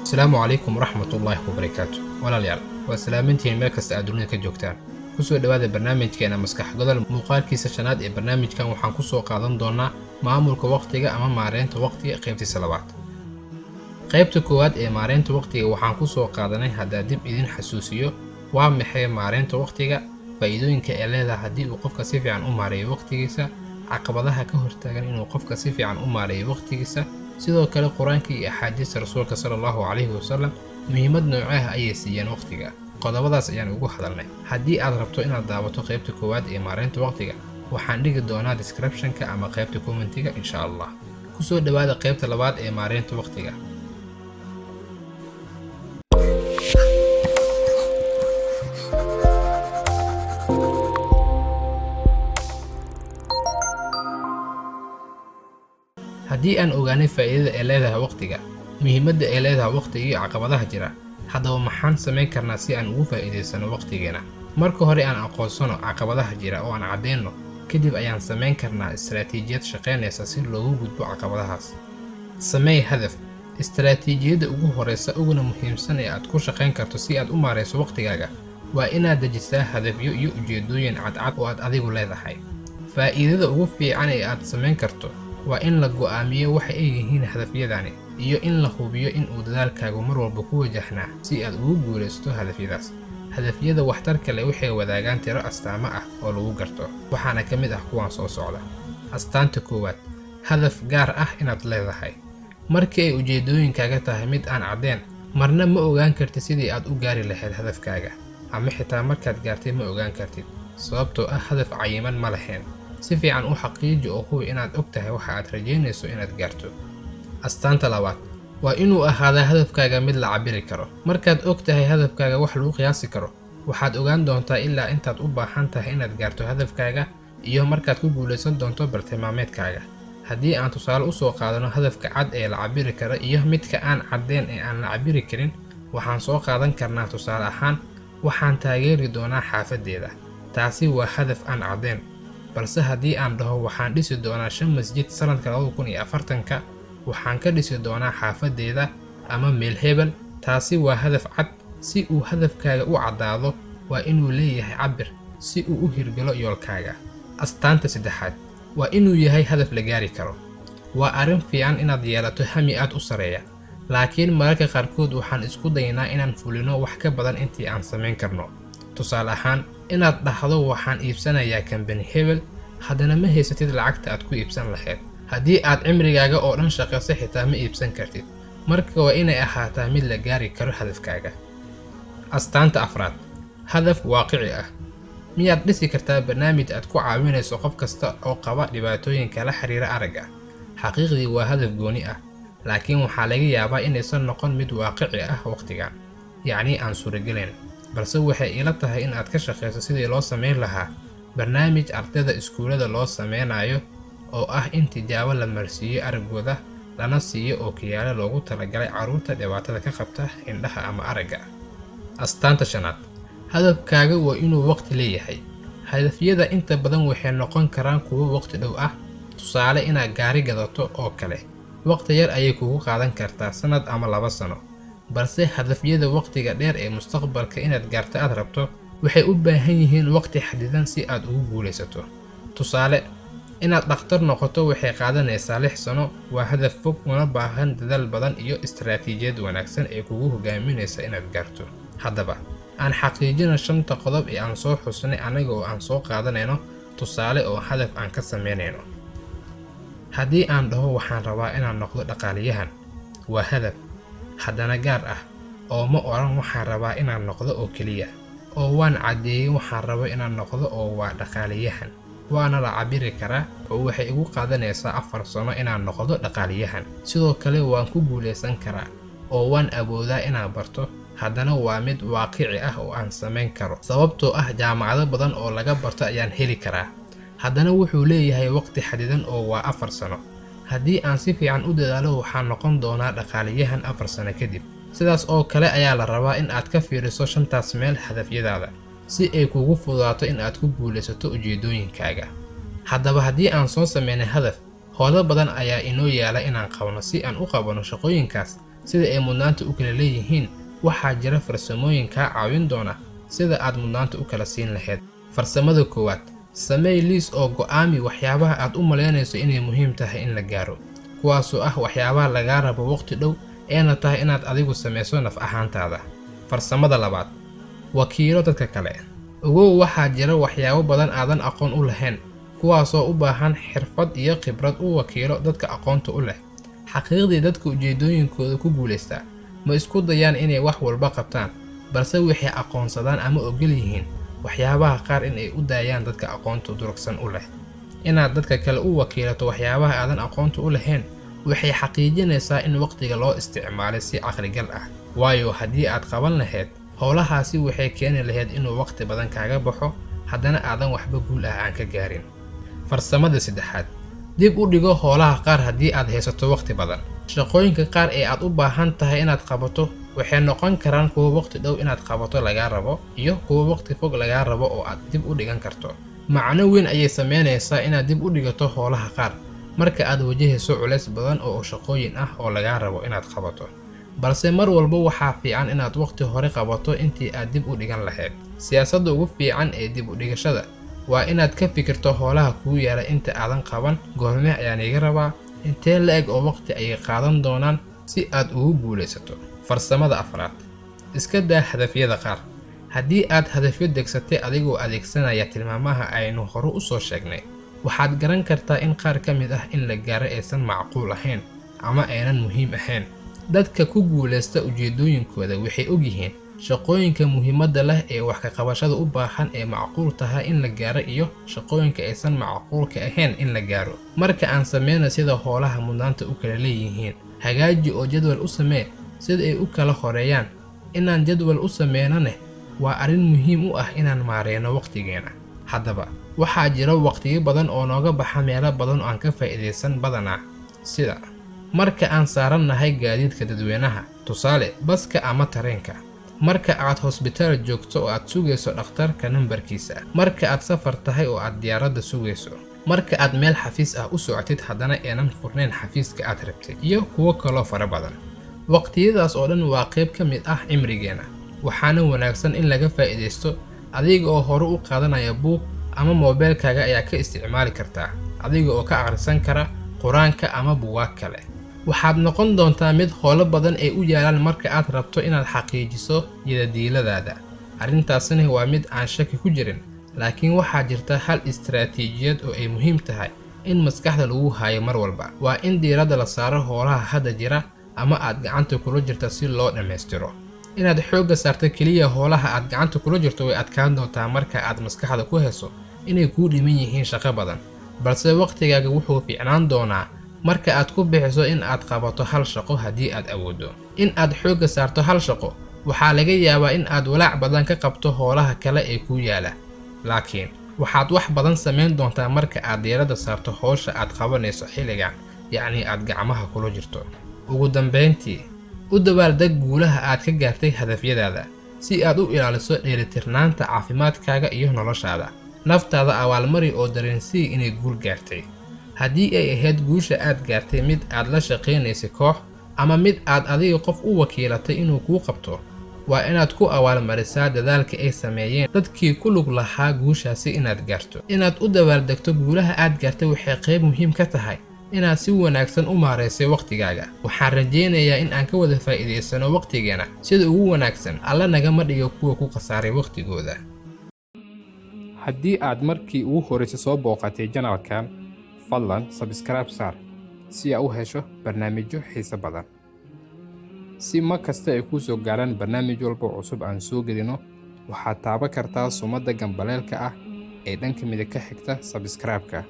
السلام عليكم ورحمة الله وبركاته walaalyaal waa salaamintiin meel kasta aad dunida ka joogtaan kusoo dhawaada barnaamijkeena maskaxdooda muuqaalkiisa shanaad ee barnaamijkan waxaan ku soo qaadan doonaa maamulka waqtiga ama maareynta waqtiga qaybtiisa labaad qaybta koowaad ee maareynta waqtiga waxaan ku soo qaadanay haddii dib idin xasuusiyo waa maxay maareynta waqtiga faa'iidooyinka ay leedahay haddii uu qofka si fiican u maareeyo waqtigiisa caqabadaha ka hortaagan inuu qofka si fiican u maareeyo waqtigiisa sidoo kale quraanka iyo axaadiista rasuulka sallallahu alayhi wasallam muhiimad noocaha ayay siiyeen waqtiga qodobadaas ayaan ugu hadalnay haddii aad rabto inaad daawato qaybta koowaad ee maareynta waqtiga waxaan dhigi doonaa description-ka ama qaybta commentiga insha Allah kusoo dhawaada qaybta labaad ee maareynta waqtiga haddii aan ogaanay faa'iidada ay leedahay waqtiga muhiimadda ay leedahay waqtiga iyo caqabadaha jira haddaba maxaan samayn karnaa si aan ugu faa'iidaysano waqtigeena marka hore aan aqoonsano caqabadaha jira oo aan cadeyno kadib ayaan samayn karnaa istaraatiijiyad shaqaynaysa si loogu gudbo caqabadahaas samee hadaf istaraatiijiyadda ugu horeysa uguna muhiimsan ee aad ku shaqayn karto si aad u maareyso waqtigaaga waa inaad dejisaa hadafyo iyo ujeedooyin cadcad oo aad adigu leedahay faa'iidada ugu fiican ee aad samayn karto waa in la go'aamiyo waxa ay yihiin hadafyadani iyo in la hubiyo in uu dadaalkaagu mar walba ku wajahnaa si aad ugu guulaysato hadafyadaas hadafyada waxtarka leh waxay wadaagaan tiro astaamo ah oo lagu garto waxaana ka mid ah kuwan soo socda astaanta koowaad hadaf gaar ah inaad leedahay markii ay ujeedooyinkaaga tahay mid aan caddeyn marna ma ogaan kartid sidii aad u gaari lahayd hadafkaaga ama xitaa markaad gaartay ma ogaan kartid sababtoo ah hadaf cayiman ma lahayn si fiican u xaqiiji oo hubi inaad og tahay waxa aad rajaynayso inaad gaarto astaanta labaad waa inuu ahaadaa hadafkaaga mid la cabiri karo markaad og tahay hadafkaaga wax lagu qiyaasi karo waxaad ogaan doontaa ilaa intaad u baahan tahay inaad gaarto hadafkaaga iyo markaad ku guulaysan doonto bartilmaameedkaaga haddii aan tusaale u soo qaadano hadafka cad ee la cabiri karo iyo midka aan caddeyn ee aan la cabiri karin waxaan soo qaadan karnaa tusaale ahaan waxaan taageeri doonaa xaafadeeda taasi waa hadaf aan caddeyn balse haddii aan dhaho waxaan dhisi doonaa 5 masjid sanadka 2040ka waxaan ka dhisi doonaa xaafadeeda ama meel hebel taasi waa hadaf cad si uu hadafkaaga u caddaado waa inuu leeyahay cabir si uu u hirgalo yoolkaaga astaanta saddexaad waa inuu yahay hadaf la gaari karo waa arrin fiican inaad yeelato hami aad u sareeya laakiin mararka qaarkood waxaan isku daynaa inaan fulino wax ka badan intii aan samayn karno tusaale ahaan inaad dhahdo waxaan iibsanayaa kambani hebel haddana ma haysatid lacagta aad ku iibsan lahayd haddii aad cimrigaaga oo dhan shaqayso xitaa ma iibsan kartid marka waa inay ahaataa mid la gaari karo hadafkaaga astaanta afraad hadaf waaqici ah miyaad dhisi kartaa barnaamij aad ku caawinayso qof kasta oo qaba dhibaatooyinka la xiriira aragga xaqiiqdii waa hadaf gooni ah laakiin waxaa laga yaabaa inaysan noqon mid waaqici ah waqtigan yacni aan suuragelayn balse waxay ila tahay in aad ka shaqeyso sidii loo sameyn lahaa barnaamij ardayda iskuulada loo sameynayo oo ah in tijaabo la marsiiyo araggooda lana siiyo oo kiyaale loogu talagalay carruurta dhibaatada ka qabta indhaha ama aragga astaanta shanaad hadafkaaga waa inuu waqti leeyahay hadafyada inta badan waxay noqon karaan kuwo waqti dhow ah tusaale inaad gaari gadato oo kale waqti yar ayay kugu qaadan kartaa sanad ama 2 sano balse hadafyada waqtiga dheer ee mustaqbalka inaad gaarto aad rabto waxay u baahan yihiin waqti xadidan si aad ugu guulaysato tusaale inaad dhakhtar noqoto waxay qaadanaysaa 6 sano waa hadaf fog una baahan dadaal badan iyo istaraatiijiyad wanaagsan ee kugu hogaaminaysa inaad gaarto haddaba aan xaqiijino 5 qodob ee aan soo xusnay anaga oo aan soo qaadanayno tusaale oo hadaf aan ka sameynayno haddii aan dhaho waxaan rabaa inaan noqdo dhaqaaliyahan waa hadaf haddana gaar ah oo ma oran waxaan rabaa inaan noqdo oo keliya oo waan caddeeyay waxaan rabo inaan noqdo oo waa dhaqaaliyahan waana la cabiri karaa oo waxay igu qaadanaysaa 4 sano inaan noqdo dhaqaaliyahan sidoo kale waan ku guulaysan karaa oo waan awoodaa inaan barto haddana waa mid waaqici ah oo aan samayn karo sababtoo ah jaamacado badan oo laga barto ayaan heli karaa haddana wuxuu leeyahay waqti xadidan oo waa 4 sano haddii aan si fiican u dadaalo waxaan noqon doonaa dhaqaaliyahan 4 sano kadib sidaas oo kale ayaa la rabaa in aad ka fiiriso 5taas meel hadafyadaada si ay kugu fududaato in aad ku guulaysato ujeedooyinkaaga haddaba haddii aan soo sameynay hadaf howlo badan ayaa inoo yaala inaan qabno si aan u qabano shaqooyinkaas sida ay mudnaanta u kala leeyihiin. waxaa jira farsamooyin kaa caawin doona sida aad mudnaanta u kala siin lahayd. farsamada koowaad, samee liis oo go'aami waxyaabaha aad u malaynayso inay muhiim tahay in la gaaro, kuwaasoo ah waxyaabaha lagaa rabo waqti dhow eena tahay inaad adigu samayso naf ahaantaada. farsamada labaad, wakiilo dadka kale. ogow waxaa jira waxyaabo badan aadan aqoon u lahayn, kuwaasoo u baahan xirfad iyo khibrad. u wakiilo dadka aqoonta u leh. xaqiiqdii dadka ujeedooyinkooda ku guulaystaa ma isku dayaan inay wax walba qabtaan, balse waxay aqoonsadaan ama ogol yihiin waxyaabaha qaar in ay u daayaan dadka aqoonta durugsan u leh. inaad dadka kale u wakiilato waxyaabaha aadan aqoonta u lahayn waxay xaqiijinaysaa in waqtiga loo isticmaalay si caqligal ah, waayo haddii aad qaban lahayd howlahaasi waxay keeni lahayd inuu waqti badan kaaga baxo haddana aadan waxba guul ah aan ka gaarin. farsamada saddexaad, dib u dhigo howlaha qaar haddii aad haysato waqti badan. shaqooyinka qaar ee aad u baahan tahay inaad qabato waxay noqon karaan kuwa waqti dhow inaad qabato lagaa rabo iyo kuwa waqti fog lagaa rabo oo aad dib u dhigan karto. macno weyn ayay sameynaysaa inaad dib u dhigato howlaha qaar marka aad wajahayso culays badan oo shaqooyin ah oo lagaa rabo inaad qabato, balse mar walba waxaa fiican inaad waqti hore qabato intii aad dib u dhigan lahayd. siyaasadda ugu fiican ee dib u dhigashada waa inaad ka fikirto howlaha kuu yaala inta aadan qaban. goormee ayaan iga rabaa, intee la-eg oo waqti ayay qaadan doonaan si aad ugu guulaysato. farsamada afraad, iska daa hadafyada qaar. haddii aad hadafyo degsatay adigoo adeegsanaya tilmaamaha aynu hore u soo sheegnay, waxaad garan kartaa in qaar ka mid ah in la gaaro aysan macquul ahayn ama aynan muhiim ahayn. dadka ku guulaysta ujeedooyinkooda waxay ogyihiin shaqooyinka muhiimadda leh ee wax ka qabashada u baahan ee macquul tahay in la gaaro iyo shaqooyinka aysan macquulka ahayn in la gaaro. marka aan sameyno sida howlaha mudnaanta u kala leeyihiin, hagaaji oo jadwal u samee sida ay u kala horeeyaan. inaan jadwal u sameynane waa arrin muhiim u ah inaan maareyno waqtigeena. haddaba waxaa jira waqtiyo badan oo nooga baxa meelo badan oo aan ka faa'iidaysan badanaa, sida marka aan saarannahay gaadiidka dadweynaha, tusaale baska ama tareenka, marka aad hosbitaal joogto oo aad sugayso dhakhtarka nambarkiisa, marka aad safar tahay oo aad diyaaradda sugayso, marka aad meel xafiis ah u socotid haddana aanan furnayn xafiiska aad rabtid, iyo kuwo kaloo fara badan. waqtiyadaas oo dhan waa qayb ka mid ah cimrigeena, waxaana wanaagsan in laga faa'iidaysto. adiga oo hore u qaadanaya buug ama moobilkaaga ayaa ka isticmaali kartaa, adiga oo ka akhrisan kara quraanka ama buugaag kale. waxaad noqon doontaa mid howlo badan ay u yaalaan marka aad rabto inaad xaqiijiso yidadiiladaada. arrintaasina waa mid aan shaki ku jirin, laakiin waxaa jirta hal istiraatiijiyad oo ay muhiim tahay in maskaxda lagu hayo mar walba. waa in diiradda la saaro howlaha hadda jira ama aad gacanta kula jirta si loo dhammaystiro. inaad xoogga saarto keliya howlaha aad gacanta kula jirto way adkaan doontaa marka aad maskaxda ku hayso inay kuu dhiman yihiin shaqo badan, balse waqtigaaga wuxuu fiicnaan doonaa marka aad ku bixiso in aad qabato hal shaqo haddii aad awooddo. in aad xoogga saarto hal shaqo waxaa laga yaabaa in aad walaac badan ka qabto howlaha kale ee kuu yaala, laakiin waxaad wax badan samayn doontaa marka aad diiradda saarto howsha aad qabanayso xilligan, yacni aad gacmaha kula jirto. ugu dambeyntii, u dabaaldeg guulaha aad ka gaartay hadafyadaada si aad u ilaaliso dheelitirnaanta caafimaadkaaga iyo noloshaada. naftaada abaalmari oo dareensii inay guul gaartay. haddii ay ahayd guusha aad gaartay mid aad la shaqaynaysay koox ama mid aad adiga qof u wakiilatay inuu kuu qabto, waa inaad ku abaalmarisaa dadaalka ay sameeyeen dadkii ku lug lahaa guushaasi inaad gaarto. inaad u dabaaldegto guulaha aad gaartay waxay qayb muhiim ka tahay inaad si wanaagsan u maareysay waqtigaaga. waxaan rajaynayaa in aan ka wada faa'iidaysano waqtigeena sida ugu wanaagsan, alla nagama dhigo kuwa ku khasaaray waqtigooda. haddii aad markii ugu horreysay soo booqatay janalkan, fadlan subscribe saar si aad u hesho barnaamijyo xiiso badan. si mar kasta ay kuu soo gaaraan barnaamij walba cusub aan soo gelino, waxaad taaban kartaa sumadda gambaleelka ah ee dhanka midig ka xigta subscribe-ka.